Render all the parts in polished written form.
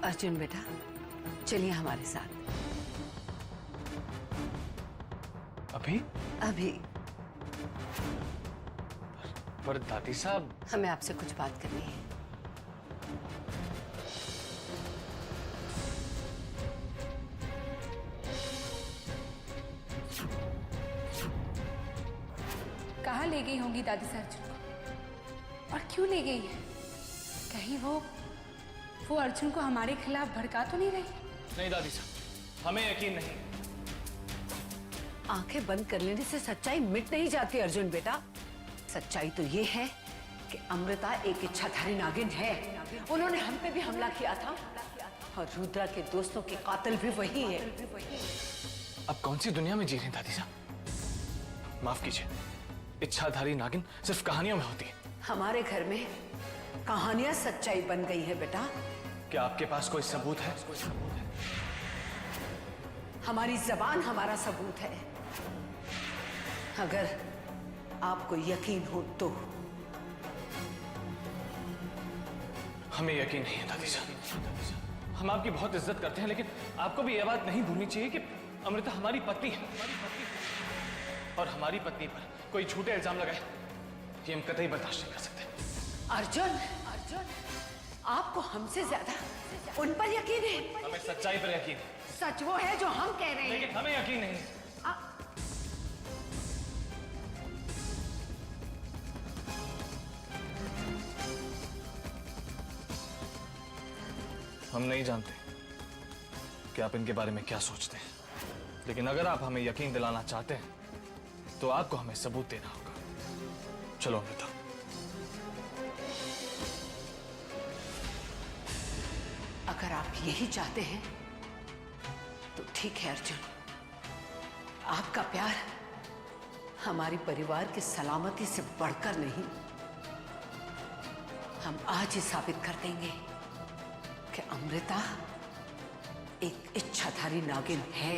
अर्जुन बेटा, चलिए हमारे साथ। अभी? अभी। पर दादी साहब, हमें आपसे कुछ बात करनी है। कहाँ ले गई होंगी दादी से अर्जुन को, और क्यों ले गई है? कहीं वो अर्जुन को हमारे खिलाफ भड़का तो नहीं रही? नहीं दादी साहब, हमें यकीन नहीं। आंखें बंद कर लेने से सच्चाई मिट नहीं जाती अर्जुन बेटा। सच्चाई तो ये है कि अमृता एक इच्छाधारी नागिन है। उन्होंने हम पे भी हमला किया था और रुद्रा के दोस्तों के कातिल भी वही है। अब कौन सी दुनिया में जी रही हैं दादी साहब? माफ कीजिए, इच्छाधारी नागिन सिर्फ कहानियों में होती है। हमारे घर में कहानियां सच्चाई बन गई है बेटा। क्या आपके पास कोई सबूत है? हमारी जबान हमारा सबूत है। अगर आपको यकीन हो तो। हमें यकीन नहीं है दादी साहब। हम आपकी बहुत इज्जत करते हैं, लेकिन आपको भी यह बात नहीं भूलनी चाहिए कि अमृता हमारी पत्नी है, और हमारी पत्नी पर कोई झूठे इल्जाम लगाए ये हम कतई बर्दाश्त नहीं कर सकते। अर्जुन, आपको हमसे ज्यादा उन पर यकीन है। हमें सच्चाई पर यकीन है। सच वो है जो हम कह रहे हैं, लेकिन हमें यकीन नहीं है। हम नहीं जानते कि आप इनके बारे में क्या सोचते हैं, लेकिन अगर आप हमें यकीन दिलाना चाहते हैं तो आपको हमें सबूत देना होगा। चलो अमृता। अगर आप यही चाहते हैं तो ठीक है अर्जुन। आपका प्यार हमारे परिवार की सलामती से बढ़कर नहीं। हम आज ही साबित कर देंगे कि अमृता एक इच्छाधारी नागिन है।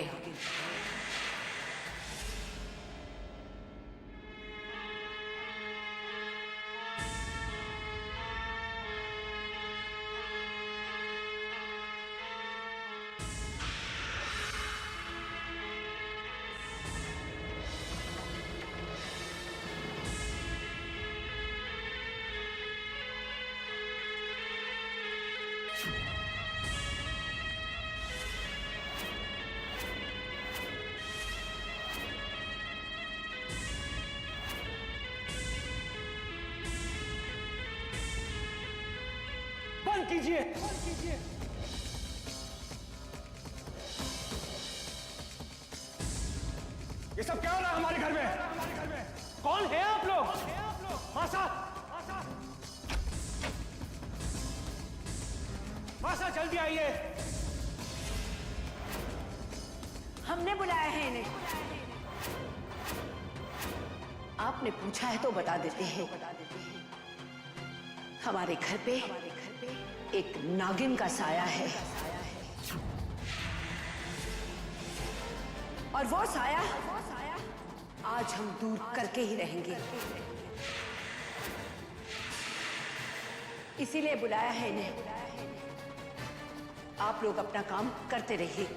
बंद कीजिए। ये सब क्या हो रहा है हमारे घर में? कौन है आप लोग? मासा जल्दी आइए। हमने बुलाया है इन्हें। आपने पूछा है तो बता देते हैं। हमारे घर पे एक नागिन का साया है, और वो साया आज हम दूर करके ही रहेंगे। इसीलिए बुलाया है इन्हें। आप लोग अपना काम करते रहिए।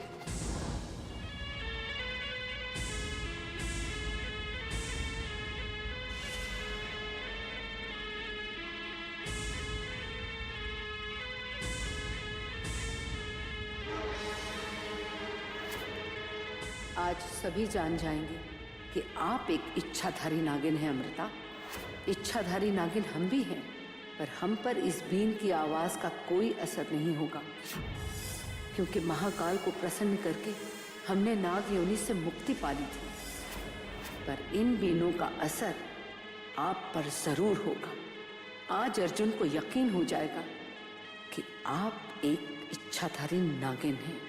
आज सभी जान जाएंगे कि आप एक इच्छाधारी नागिन हैं अमृता। इच्छाधारी नागिन हम भी हैं, पर हम पर इस बीन की आवाज का कोई असर नहीं होगा, क्योंकि महाकाल को प्रसन्न करके हमने नाग योनि से मुक्ति पा ली थी। पर इन बीनों का असर आप पर जरूर होगा। आज अर्जुन को यकीन हो जाएगा कि आप एक इच्छाधारी नागिन हैं।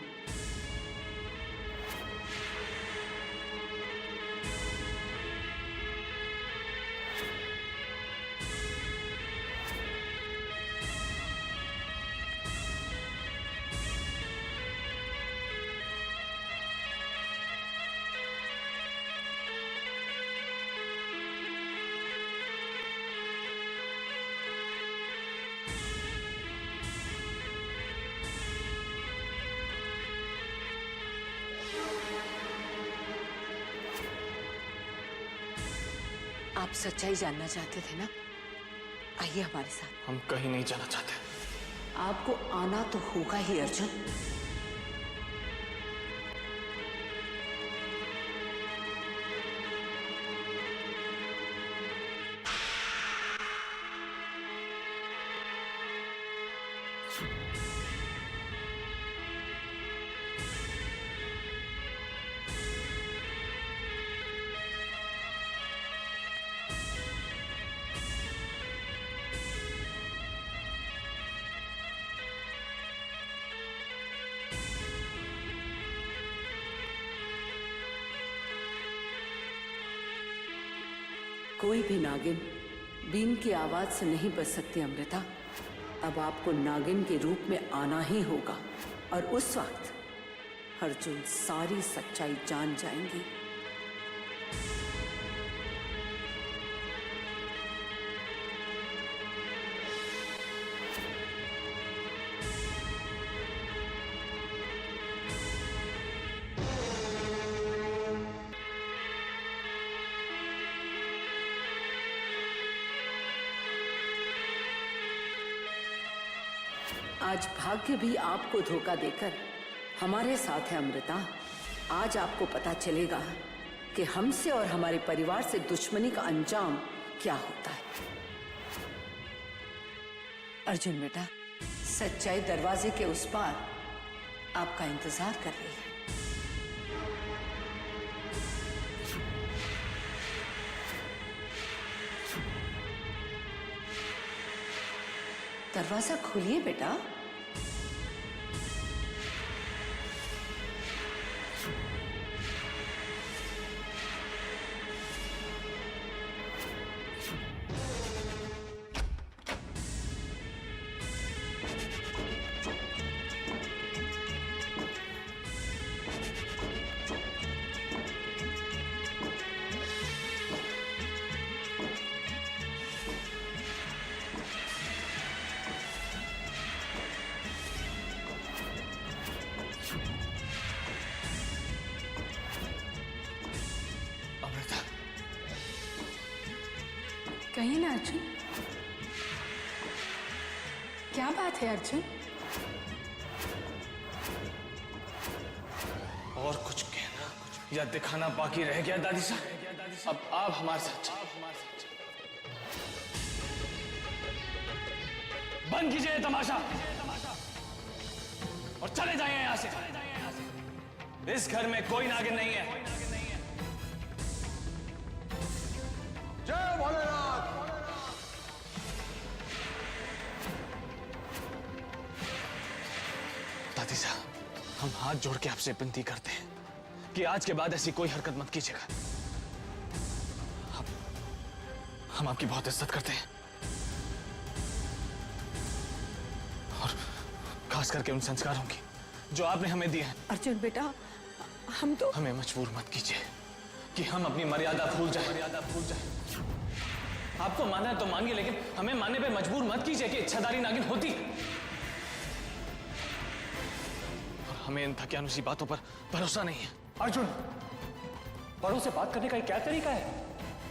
आप सच्चाई जानना चाहते थे ना? आइए हमारे साथ। हम कहीं नहीं जाना चाहते। आपको आना तो होगा ही अर्जुन। कोई भी नागिन बीन की आवाज से नहीं बच सकती अमृता। अब आपको नागिन के रूप में आना ही होगा और उस वक्त अर्जुन सारी सच्चाई जान जाएंगे। आज भाग्य भी आपको धोखा देकर हमारे साथ है अमृता। आज आपको पता चलेगा कि हमसे और हमारे परिवार से दुश्मनी का अंजाम क्या होता है। अर्जुन बेटा, सच्चाई दरवाजे के उस पार आपका इंतजार कर रही है। दरवाजा खोलिए बेटा। कहिए ना अर्जुन, क्या बात है अर्जुन? और कुछ कहना या दिखाना बाकी रह गया दादी साहब? अब आप हमारे साथ चलिए। बंद कीजिए तमाशा और चले जाइए यहां से। इस घर में कोई नागिन नहीं है। जय भोलेनाथ। दादी साहब, हम हाथ जोड़ के आपसे विनती करते हैं कि आज के बाद ऐसी कोई हरकत मत कीजिएगा। हम आपकी बहुत इज्जत करते हैं और खास करके उन संस्कारों की जो आपने हमें दिए हैं। अर्जुन बेटा, हम तो हमें मजबूर मत कीजिए कि हम अपनी मर्यादा भूल जाए। आपको मानना है तो मानिए, लेकिन हमें मानने पे मजबूर मत कीजिए कि इच्छाधारी नागिन होती है। और हमें इन थकियानुसी बातों पर भरोसा नहीं है। अर्जुन, बड़ों से बात करने का क्या तरीका है?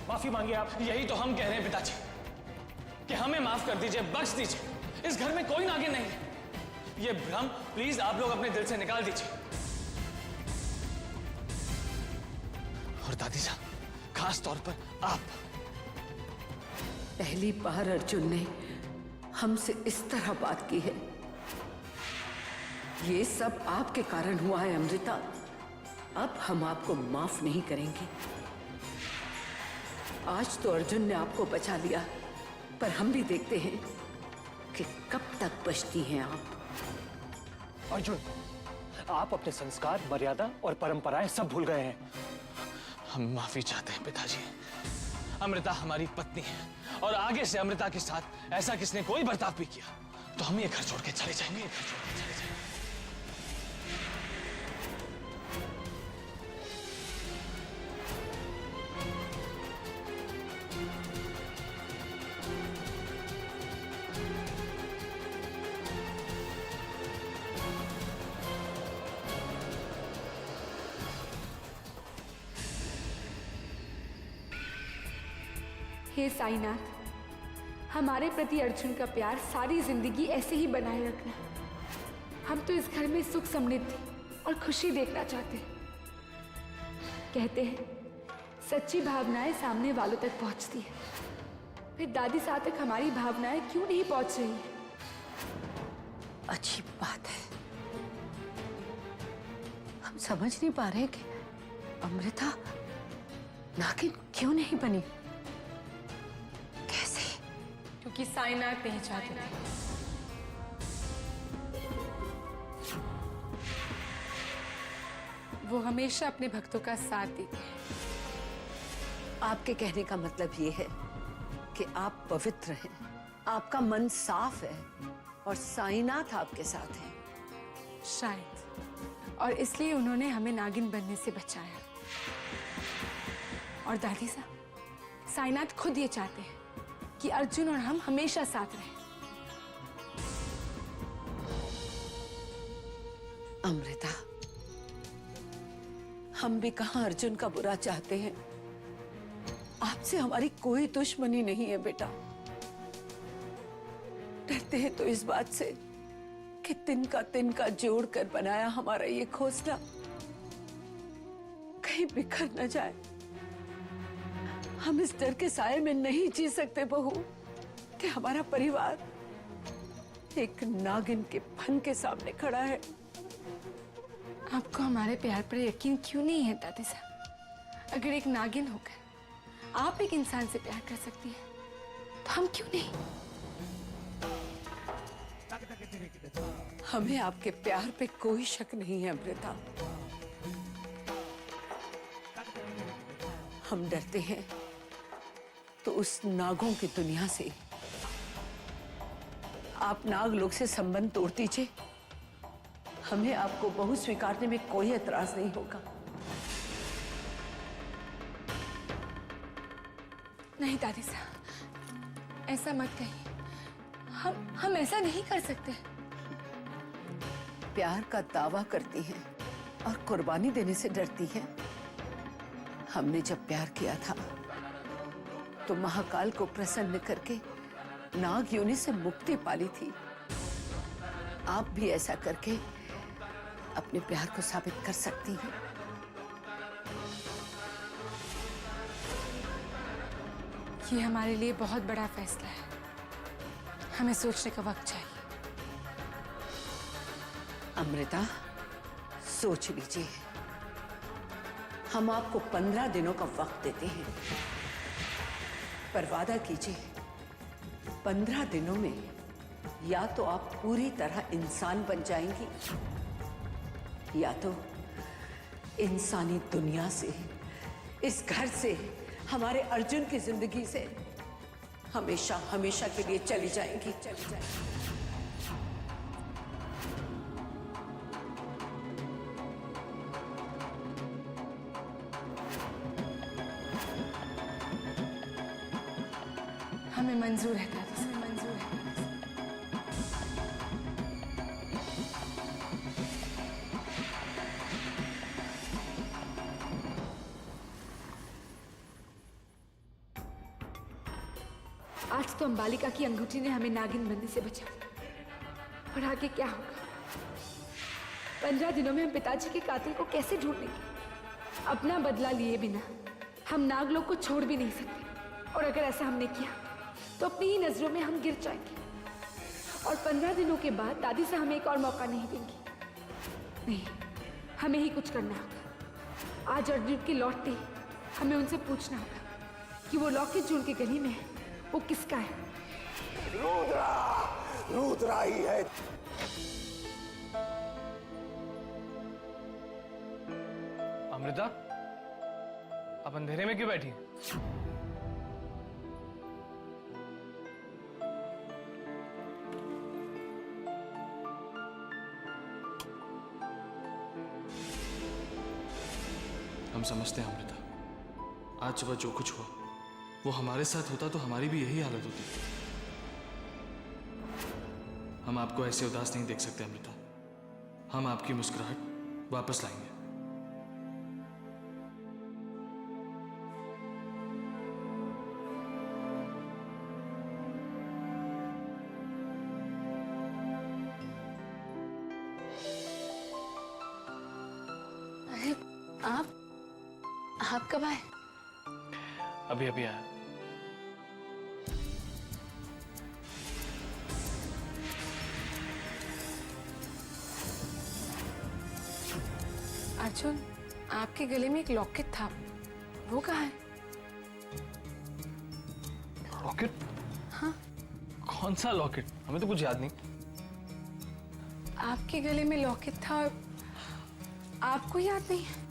माफी मांगिए आप। यही तो हम कह रहे हैं पिताजी कि हमें माफ कर दीजिए, बख्श दीजिए। इस घर में कोई नागिन नहीं है। ये भ्रम प्लीज आप लोग अपने दिल से निकाल दीजिए। और दादी साहब, खास तौर पर आप। पहली बार अर्जुन ने हमसे इस तरह बात की है। ये सब आपके कारण हुआ है अमृता। अब हम आपको माफ नहीं करेंगे। आज तो अर्जुन ने आपको बचा लिया, पर हम भी देखते हैं कि कब तक बचती हैं आप। अर्जुन, आप अपने संस्कार, मर्यादा और परंपराएं सब भूल गए हैं। हम माफी चाहते हैं पिताजी। अमृता हमारी पत्नी है और आगे से अमृता के साथ ऐसा किसने कोई बर्ताव भी किया तो हम ये घर छोड़ के चले जाएंगे। हे साईनाथ, हमारे प्रति अर्जुन का प्यार सारी जिंदगी ऐसे ही बनाए रखना। हम तो इस घर में सुख समृद्धि और खुशी देखना चाहते हैं। कहते हैं सच्ची भावनाएं सामने वालों तक पहुंचती है, फिर दादी साहब तक हमारी भावनाएं क्यों नहीं पहुंच रही हैं? अच्छी बात है। हम समझ नहीं पा रहे कि अमृता नागिन क्यों नहीं बनी। कैसे? क्योंकि साईनाथ नहीं चाहते थे। वो हमेशा अपने भक्तों का साथ देते हैं। आपके कहने का मतलब ये है कि आप पवित्र हैं, आपका मन साफ है और साईनाथ आपके साथ हैं। शायद, और इसलिए उन्होंने हमें नागिन बनने से बचाया। और दादी साहब, साईनाथ खुद ये चाहते हैं कि अर्जुन और हम हमेशा साथ रहें। अमृता, हम भी कहां अर्जुन का बुरा चाहते हैं। आपसे हमारी कोई दुश्मनी नहीं है बेटा। डरते हैं तो इस बात से कि तिनका जोड़ कर बनाया हमारा ये घोंसला कहीं बिखर न जाए। हम इस डर के साए में नहीं जी सकते बहू कि हमारा परिवार एक नागिन के फन के सामने खड़ा है। आपको हमारे प्यार पर यकीन क्यों नहीं है दादी साहब? अगर एक नागिन होकर आप एक इंसान से प्यार कर सकती हैं, तो हम क्यों नहीं? हमें आपके प्यार पे कोई शक नहीं है अमृता। हम डरते हैं तो उस नागों की दुनिया से। आप नाग लोग से संबंध तोड़ दीजिए, हमें आपको बहू स्वीकारने में कोई एतराज नहीं होगा। नहीं दादी साहब, ऐसा मत कहिए। हम ऐसा नहीं कर सकते। प्यार का दावा करती हैं और कुर्बानी देने से डरती हैं। हमने जब प्यार किया था तो महाकाल को प्रसन्न करके नाग योनि से मुक्ति पाली थी। आप भी ऐसा करके अपने प्यार को साबित कर सकती हैं। ये हमारे लिए बहुत बड़ा फैसला है। हमें सोचने का वक्त चाहिए। अमृता, सोच लीजिए। हम आपको 15 दिनों का वक्त देते हैं, पर वादा कीजिए 15 दिनों में या तो आप पूरी तरह इंसान बन जाएंगी या तो इंसानी दुनिया से, इस घर से, हमारे अर्जुन की जिंदगी से हमेशा हमेशा के लिए चली जाएंगी। हमें मंजूर है दादी साहब, मंजूर है। आज तो अंबालिका की अंगूठी ने हमें नागिन बनने से बचा, पर आगे क्या होगा? 15 दिनों में हम पिताजी के कातिल को कैसे ढूंढेंगे? अपना बदला लिए बिना हम नाग लोग को छोड़ भी नहीं सकते, और अगर ऐसा हमने किया तो अपनी ही नजरों में हम गिर जाएंगे। और 15 दिनों के बाद दादी से हमें एक और मौका नहीं देंगी। नहीं, हमें ही कुछ करना होगा। आज अर्जुन के लौटते ही हमें उनसे पूछना होगा कि वो लॉकेट जो उनके गली में है वो किसका है। रुद्रा, रुद्रा ही है। अमृता, आप अंधेरे में क्यों बैठी? हम समझते हैं अमृता, आज सुबह जो कुछ हुआ वो हमारे साथ होता तो हमारी भी यही हालत होती। हम आपको ऐसे उदास नहीं देख सकते अमृता। हम आपकी मुस्कुराहट वापस लाएंगे। आप कब आए? अभी अभी आया। अर्जुन, आपके गले में एक लॉकेट था, वो कहाँ है? लॉकेट? हाँ। कौन सा लॉकेट? हमें तो कुछ याद नहीं। आपके गले में लॉकेट था और आपको याद नहीं है?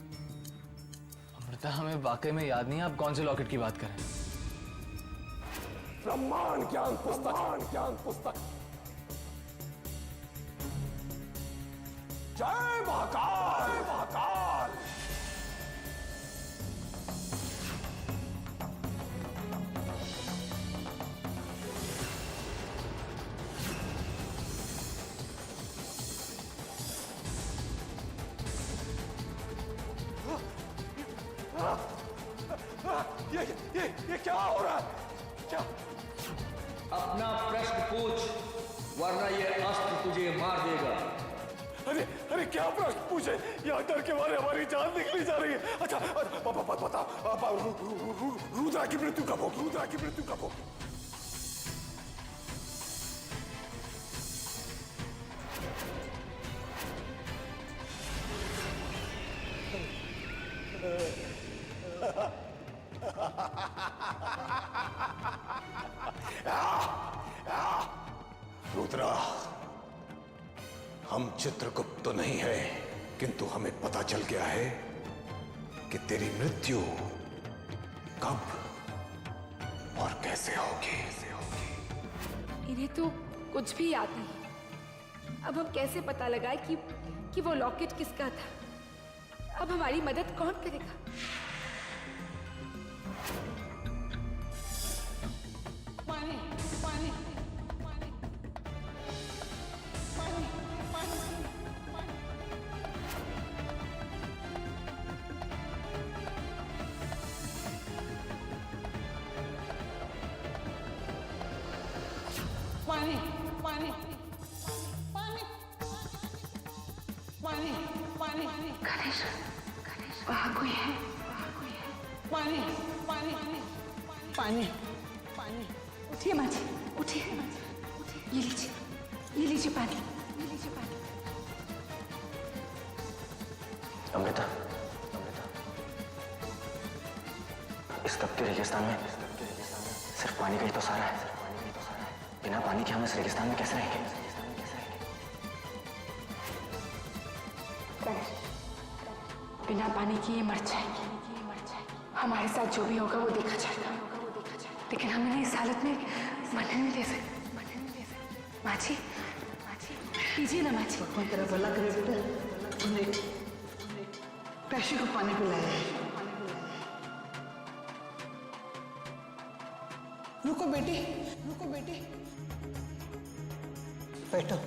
अमृता, हमें वाकई में याद नहीं है आप कौन से लॉकेट की बात कर रहे हैं। ब्रह्मांड ज्ञान पुस्तक। जय महाकाल। ये क्या हो रहा है? क्या? अपना प्रश्न पूछ, वरना ये अस्त्र तुझे मार देगा। अरे क्या प्रश्न पूछे? यहाँ डर के मारे हमारी जान निकली जा रही है। अच्छा बता, रुद्रा की मृत्यु कब होगी? रुद्रा, हम चित्रगुप्त तो नहीं है, किंतु हमें पता चल गया है कि तेरी मृत्यु कब और कैसे होगी। इन्हें तो कुछ भी याद नहीं। अब हम कैसे पता लगाए कि वो लॉकेट किसका था? अब हमारी मदद कौन करेगा? गणेश, वहाँ कोई है? पानी। उठिए माँ जी, उठिए। ये लीजिए पानी। अमृता, इस तपते रेगिस्तान में सिर्फ पानी का ही तो सहारा है। बिना पानी के हम इस रेगिस्तान में कैसे रहेंगे? बिना पानी के ये मर जाएंगे। हमारे साथ जो भी होगा वो देखा जाएगा, लेकिन हम इन्हें इस हालत में मरने नहीं दे सकते। माँ जी, पीजिए ना माँ जी। भगवान तेरा भला करे बेटा, उन्हें पैसे को पानी पिलाया। रुको बेटी, बैठो।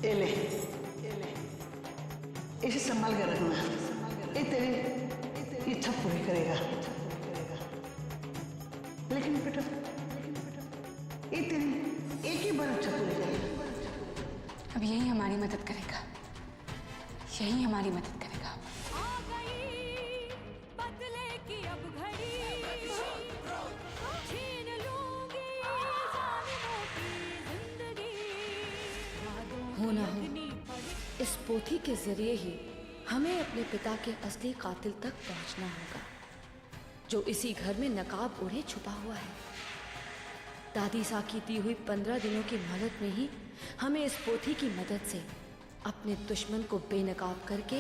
ये ले, इसे संभाल कर रखना। ये तेरी इच्छा पूरी करेगा। लेकिन बेटा, ये तेरी एक ही बार इच्छा पूरी करेगा। अब यही हमारी मदद करेगा। हो ना हो, इस पोथी के जरिए ही हमें अपने पिता के असली कातिल तक पहुंचना होगा, जो इसी घर में नकाब ओढ़े छुपा हुआ है। दादी सा की दी हुई 15 दिनों की मोहलत में ही हमें इस पोथी की मदद से अपने दुश्मन को बेनकाब करके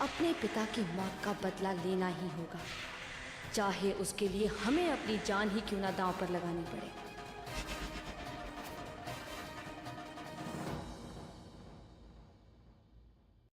अपने पिता की मौत का बदला लेना ही होगा, चाहे उसके लिए हमें अपनी जान ही क्यों ना दांव पर लगानी पड़े।